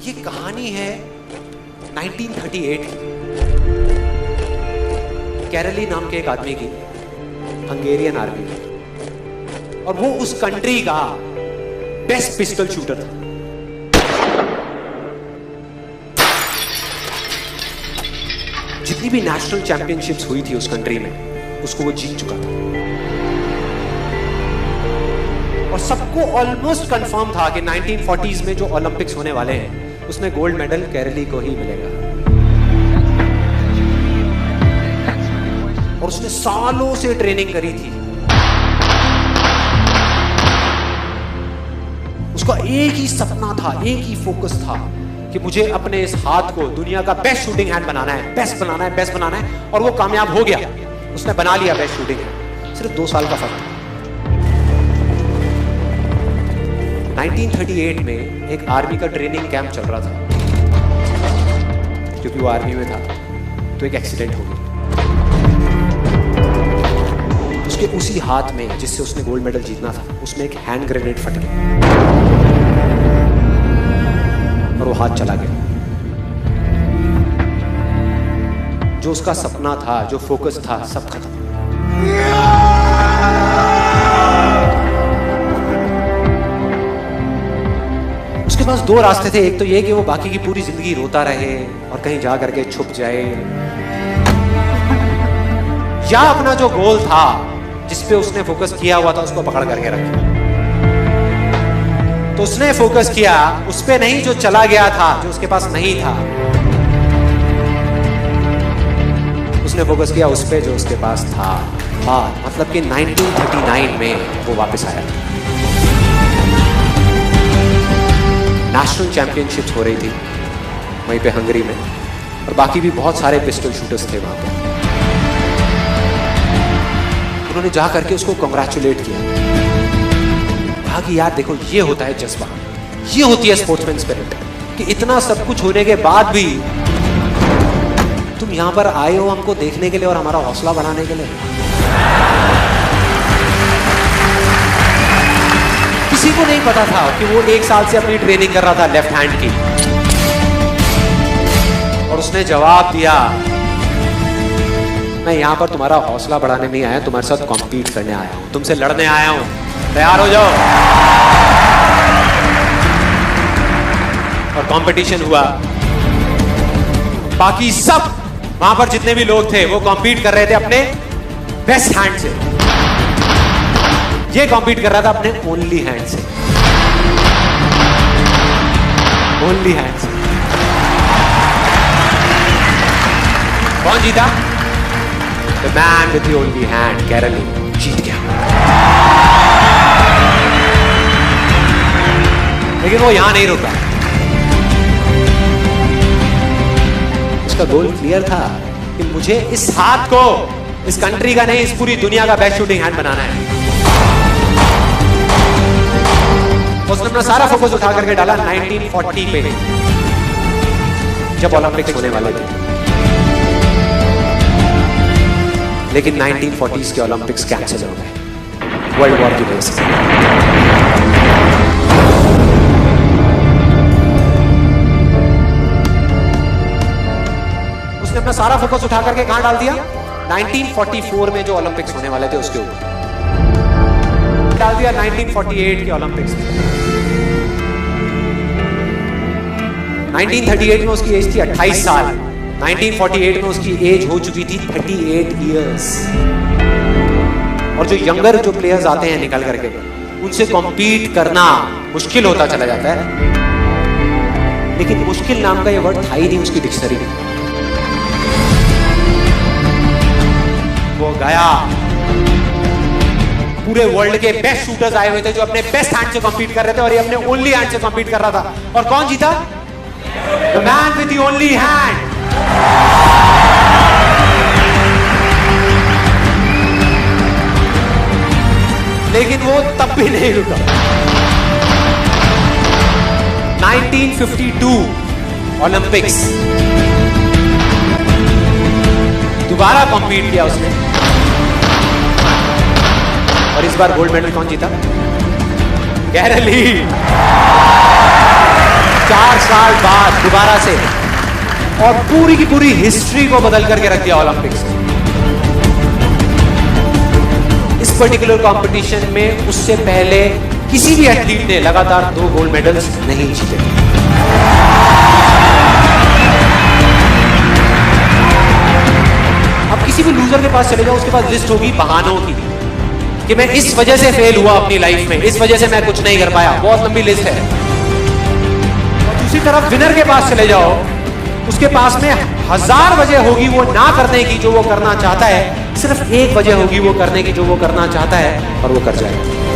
ये कहानी है 1938 कैरली नाम के एक आदमी की, हंगेरियन आर्मी में, और वो उस कंट्री का बेस्ट पिस्टल शूटर था। जितनी भी नेशनल चैंपियनशिप्स हुई थी उस कंट्री में, उसको वो जीत चुका था। और सबको ऑलमोस्ट कंफर्म था कि 1940s में जो ओलंपिक्स होने वाले हैं उसमें गोल्ड मेडल केरली को ही मिलेगा। और उसने सालों से ट्रेनिंग करी थी। उसका एक ही सपना था, एक ही फोकस था कि मुझे अपने इस हाथ को दुनिया का बेस्ट शूटिंग हैंड बनाना है, बेस्ट बनाना है, बेस्ट बनाना है। और वो कामयाब हो गया, उसने बना लिया बेस्ट शूटिंग हैंड। सिर्फ 2 साल का फर्क था। 1938 में एक आर्मी का ट्रेनिंग कैंप चल रहा था। क्योंकि वो आर्मी में था तो एक एक्सीडेंट हो गया। उसके उसी हाथ में जिससे उसने गोल्ड मेडल जीतना था, उसमें एक हैंड ग्रेनेड फट गया और वो हाथ चला गया। जो उसका सपना था, जो फोकस था, सब खत्म। उसके पास 2 रास्ते थे। एक तो ये कि वो बाकी की पूरी जिंदगी रोता रहे और कहीं जा करके छुप जाए, या अपना जो गोल था जिस पे उसने फोकस किया हुआ था उसको पकड़ करके रखे। तो उसने फोकस किया उस पे नहीं जो चला गया था, जो उसके पास नहीं था। उसने फोकस किया उस पे जो उसके पास था। मतलब कि 1939 में वो वापस आया। नेशनल चैंपियनशिप्स हो रही थी वहीं पे हंगरी में, और बाकी भी बहुत सारे पिस्टल शूटर्स थे वहां पे। उन्होंने जा करके उसको कांग्रेचुलेट किया, कहा कि यार देखो ये होता है जज्बा, ये होती है स्पोर्ट्समैन स्पिरिट, कि इतना सब कुछ होने के बाद भी तुम यहां पर आए हो हमको देखने के लिए और हमारा हौसला बढ़ाने के लिए। किसी को नहीं पता था कि वो 1 साल से अपनी ट्रेनिंग कर रहा था लेफ्ट हैंड की, और उसने जवाब दिया, मैं यहां पर तुम्हारा हौसला बढ़ाने नहीं आया, तुम्हारे साथ कॉम्पीट करने आया हूं, तुमसे लड़ने आया हूं, तैयार हो जाओ। और कंपटीशन हुआ। बाकी सब वहां पर जितने भी लोग थे वो कॉम्पीट कर रहे थे अपने बेस्ट हैंड से। ये कॉम्पीट कर रहा था अपने ओनली हैंड से, ओनली हैंड से। कौन जीता? The man with the only hand, Kairali जीत गया। लेकिन वो यहां नहीं रुका। उसका गोल क्लियर था कि मुझे इस हाथ को इस कंट्री का नहीं, इस पूरी दुनिया का बेस्ट शूटिंग हैंड बनाना है। उसने अपना सारा फोकस उठा करके डाला 1940 पे, जब ओलंपिक्स होने वाले थे। लेकिन 1940s के ओलंपिक्स कैंसिल हो गए वर्ल्ड वॉर की वजह से। उसने अपना सारा फोकस उठा करके कहां डाल दिया? 1944 में जो ओलंपिक्स होने वाले थे उसके ऊपर डाल दिया, 1948 के ओलंपिक्स में। 1938 में उसकी एज थी 28 साल, 1948 में उसकी एज हो चुकी थी 38 इयर्स। और जो यंगर जो प्लेयर्स आते हैं निकल करके, उनसे कॉम्पीट करना मुश्किल होता चला जाता है। लेकिन मुश्किल नाम का ये वर्ड था ही नहीं उसकी डिक्शनरी में। वो गया, पूरे वर्ल्ड के बेस्ट शूटर्स आए हुए थे जो अपने बेस्ट हैंड से कॉम्पीट कर रहे थे, और ये अपने ओनली हैंड से कॉम्पीट कर रहा था। और कौन जीता? The man with the only hand. लेकिन वो तब भी नहीं रुका। 1952 ओलंपिक्स, दोबारा कॉम्पीट किया उसने, और इस बार गोल्ड मेडल कौन जीता? कैरली। 4 साल बाद दोबारा से, और पूरी की पूरी हिस्ट्री को बदल करके रख दिया ओलंपिक्स में। इस पर्टिकुलर कंपटीशन में उससे पहले किसी भी एथलीट ने लगातार 2 गोल्ड मेडल्स नहीं जीते। अब किसी भी लूजर के पास चले जाओ, उसके पास लिस्ट होगी बहानों की कि मैं इस वजह से फेल हुआ अपनी लाइफ में, इस वजह से मैं कुछ नहीं कर पाया, बहुत लंबी लिस्ट है। और दूसरी तरफ विनर के पास चले जाओ, उसके पास में 1000 वजह होगी वो ना करने की जो वो करना चाहता है, सिर्फ एक वजह होगी वो करने की जो वो करना चाहता है, और वो कर जाएगा।